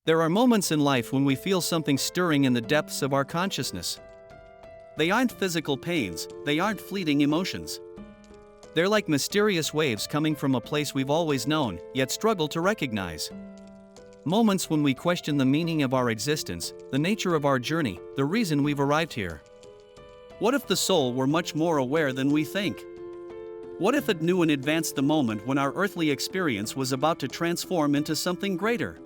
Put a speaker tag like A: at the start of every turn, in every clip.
A: There are moments in life when we feel something stirring in the depths of our consciousness. They aren't physical pains, they aren't fleeting emotions. They're like mysterious waves coming from a place we've always known, yet struggle to recognize. Moments when we question the meaning of our existence, the nature of our journey, the reason we've arrived here. What if the soul were much more aware than we think? What if it knew in advance the moment when our earthly experience was about to transform into something greater?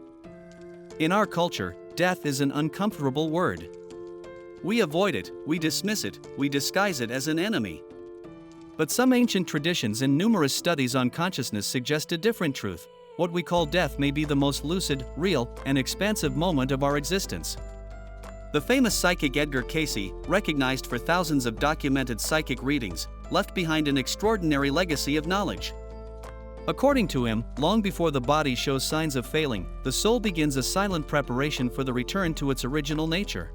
A: In our culture, death is an uncomfortable word. We avoid it, we dismiss it, we disguise it as an enemy. But some ancient traditions and numerous studies on consciousness suggest a different truth. What we call death may be the most lucid, real, and expansive moment of our existence. The famous psychic Edgar Cayce, recognized for thousands of documented psychic readings, left behind an extraordinary legacy of knowledge. According to him, long before the body shows signs of failing, the soul begins a silent preparation for the return to its original nature.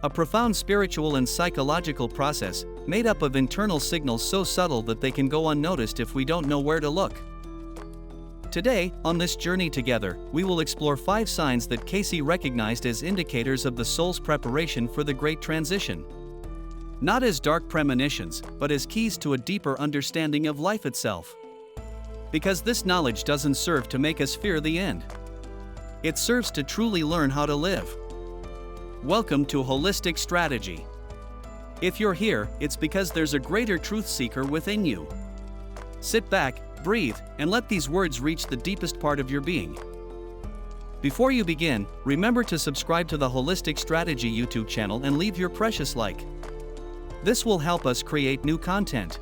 A: A profound spiritual and psychological process, made up of internal signals so subtle that they can go unnoticed if we don't know where to look. Today, on this journey together, we will explore 5 signs that Cayce recognized as indicators of the soul's preparation for the great transition. Not as dark premonitions, but as keys to a deeper understanding of life itself. Because this knowledge doesn't serve to make us fear the end. It serves to truly learn how to live. Welcome to Holistic Strategy. If you're here, it's because there's a greater truth seeker within you. Sit back, breathe, and let these words reach the deepest part of your being. Before you begin, remember to subscribe to the Holistic Strategy YouTube channel and leave your precious like. This will help us create new content.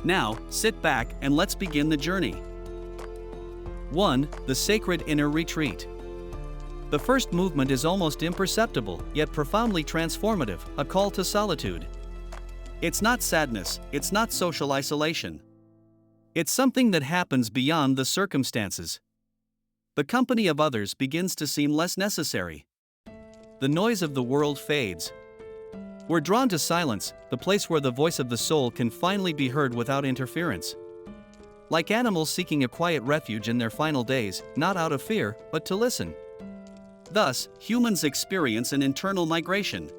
A: Now, sit back and let's begin the journey. 1. The Sacred Inner Retreat. The first movement is almost imperceptible, yet profoundly transformative, a call to solitude. It's not sadness, it's not social isolation. It's something that happens beyond the circumstances. The company of others begins to seem less necessary. The noise of the world fades. We're drawn to silence, the place where the voice of the soul can finally be heard without interference. Like animals seeking a quiet refuge in their final days, not out of fear, but to listen. Thus, humans experience an internal migration.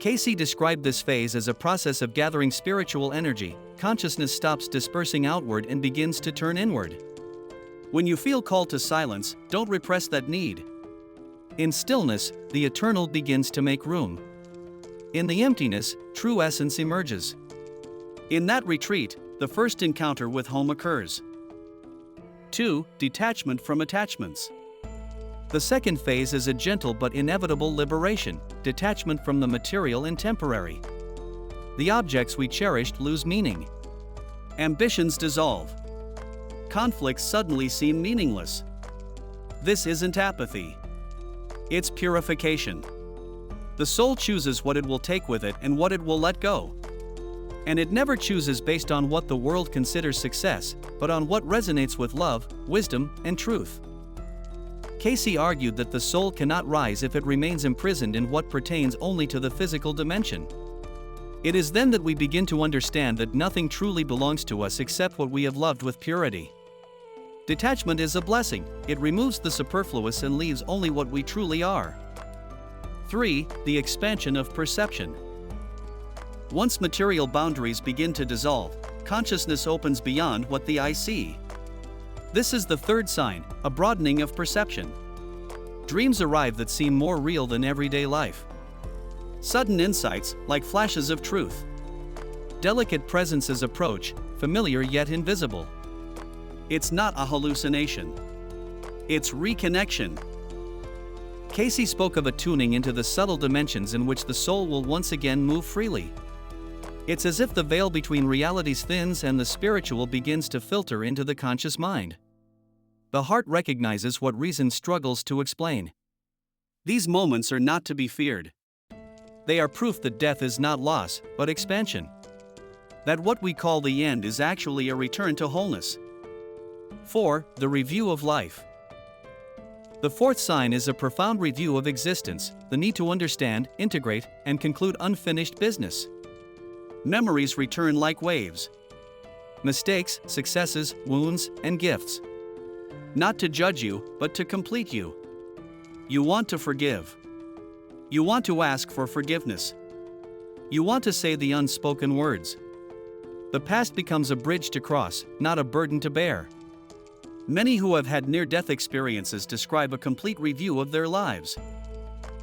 A: Cayce described this phase as a process of gathering spiritual energy. Consciousness stops dispersing outward and begins to turn inward. When you feel called to silence, don't repress that need. In stillness, the eternal begins to make room. In the emptiness, true essence emerges. In that retreat, the first encounter with home occurs. 2. Detachment from attachments. The second phase is a gentle but inevitable liberation, detachment from the material and temporary. The objects we cherished lose meaning. Ambitions dissolve. Conflicts suddenly seem meaningless. This isn't apathy. It's purification. The soul chooses what it will take with it and what it will let go. And it never chooses based on what the world considers success, but on what resonates with love, wisdom, and truth. Cayce argued that the soul cannot rise if it remains imprisoned in what pertains only to the physical dimension. It is then that we begin to understand that nothing truly belongs to us except what we have loved with purity. Detachment is a blessing, it removes the superfluous and leaves only what we truly are. 3. The expansion of perception. Once material boundaries begin to dissolve, consciousness opens beyond what the eye see. This is the third sign, a broadening of perception. Dreams arrive that seem more real than everyday life. Sudden insights, like flashes of truth. Delicate presences approach, familiar yet invisible. It's not a hallucination. It's reconnection. Cayce spoke of a tuning into the subtle dimensions in which the soul will once again move freely. It's as if the veil between realities thins and the spiritual begins to filter into the conscious mind. The heart recognizes what reason struggles to explain. These moments are not to be feared. They are proof that death is not loss, but expansion. That what we call the end is actually a return to wholeness. 4. The review of life. The fourth sign is a profound review of existence, the need to understand, integrate, and conclude unfinished business. Memories return like waves. Mistakes, successes, wounds, and gifts. Not to judge you, but to complete you. You want to forgive. You want to ask for forgiveness. You want to say the unspoken words. The past becomes a bridge to cross, not a burden to bear. Many who have had near-death experiences describe a complete review of their lives.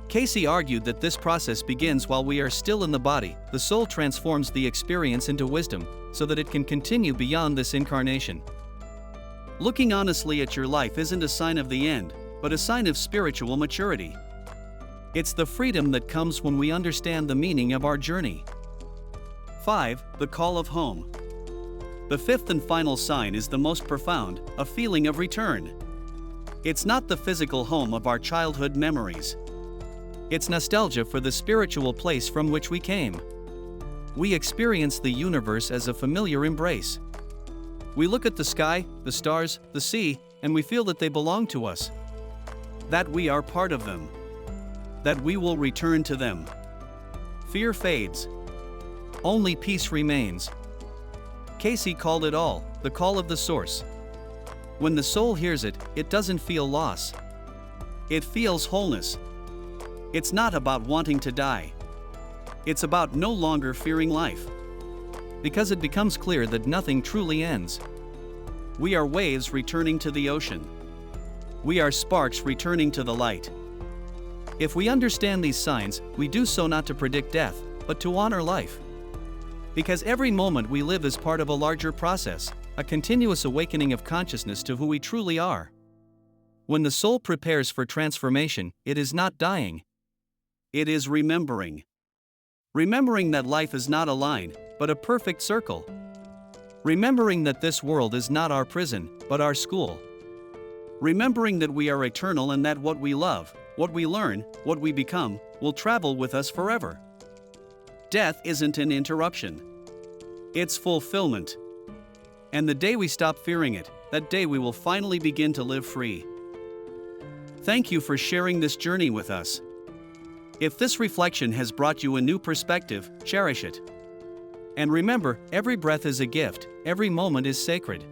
A: Cayce argued that this process begins while we are still in the body. The soul transforms the experience into wisdom, so that it can continue beyond this incarnation. Looking honestly at your life isn't a sign of the end, but a sign of spiritual maturity. It's the freedom that comes when we understand the meaning of our journey. 5. The call of home. The fifth and final sign is the most profound, a feeling of return. It's not the physical home of our childhood memories. It's nostalgia for the spiritual place from which we came. We experience the universe as a familiar embrace. We look at the sky, the stars, the sea, and we feel that they belong to us. That we are part of them. That we will return to them. Fear fades. Only peace remains. Cayce called it all, the call of the source. When the soul hears it, it doesn't feel loss. It feels wholeness. It's not about wanting to die. It's about no longer fearing life. Because it becomes clear that nothing truly ends. We are waves returning to the ocean. We are sparks returning to the light. If we understand these signs, we do so not to predict death, but to honor life. Because every moment we live is part of a larger process, a continuous awakening of consciousness to who we truly are. When the soul prepares for transformation, it is not dying. It is remembering. Remembering that life is not a line, but a perfect circle. Remembering that this world is not our prison, but our school. Remembering that we are eternal and that what we love, what we learn, what we become, will travel with us forever. Death isn't an interruption. It's fulfillment. And the day we stop fearing it, that day we will finally begin to live free. Thank you for sharing this journey with us. If this reflection has brought you a new perspective, cherish it. And remember, every breath is a gift, every moment is sacred.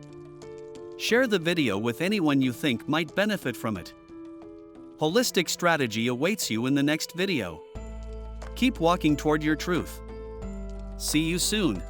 A: Share the video with anyone you think might benefit from it. Holistic strategy awaits you in the next video. Keep walking toward your truth. See you soon.